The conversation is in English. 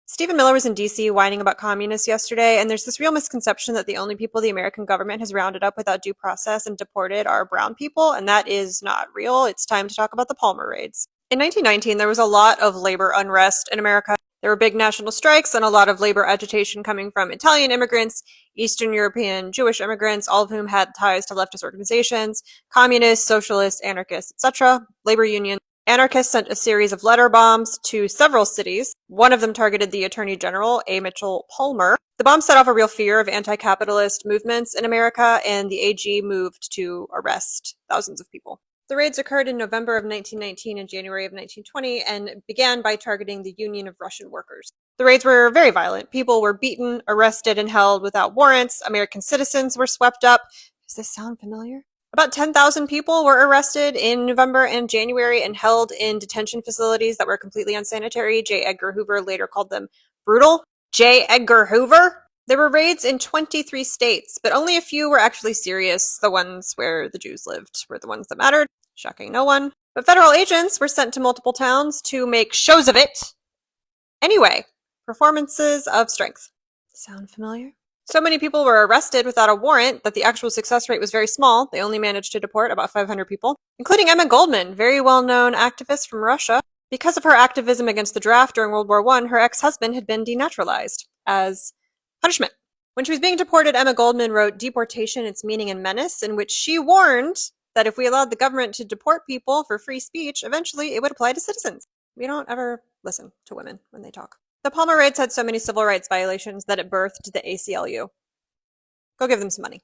Stephen Miller was in DC whining about communists yesterday, and there's this real misconception that the only people the American government has rounded up without due process and deported are brown people, and that is not real. It's time to talk about the Palmer raids. In 1919, there was a lot of labor unrest in America. There were big national strikes and a lot of labor agitation coming from Italian immigrants, Eastern European Jewish immigrants, all of whom had ties to leftist organizations, communists, socialists, anarchists, etc., labor unions. Anarchists sent a series of letter bombs to several cities. One of them targeted the Attorney General, A. Mitchell Palmer. The bomb set off a real fear of anti-capitalist movements in America, and the AG moved to arrest thousands of people. The raids occurred in November of 1919 and January of 1920 and began by targeting the Union of Russian Workers. The raids were very violent. People were beaten, arrested, and held without warrants. American citizens were swept up. Does this sound familiar? About 10,000 people were arrested in November and January and held in detention facilities that were completely unsanitary. J. Edgar Hoover later called them brutal. J. Edgar Hoover? There were raids in 23 states, but only a few were actually serious. The ones where the Jews lived were the ones that mattered. Shocking no one. But federal agents were sent to multiple towns to make shows of it. Anyway, performances of strength. Sound familiar? So many people were arrested without a warrant that the actual success rate was very small. They only managed to deport about 500 people, including Emma Goldman, very well-known activist from Russia. Because of her activism against the draft during World War I, her ex-husband had been denaturalized as punishment. When she was being deported, Emma Goldman wrote Deportation, Its Meaning and Menace, in which she warned that if we allowed the government to deport people for free speech, eventually it would apply to citizens. We don't ever listen to women when they talk. The Palmer raids had so many civil rights violations that it birthed the ACLU. Go give them some money.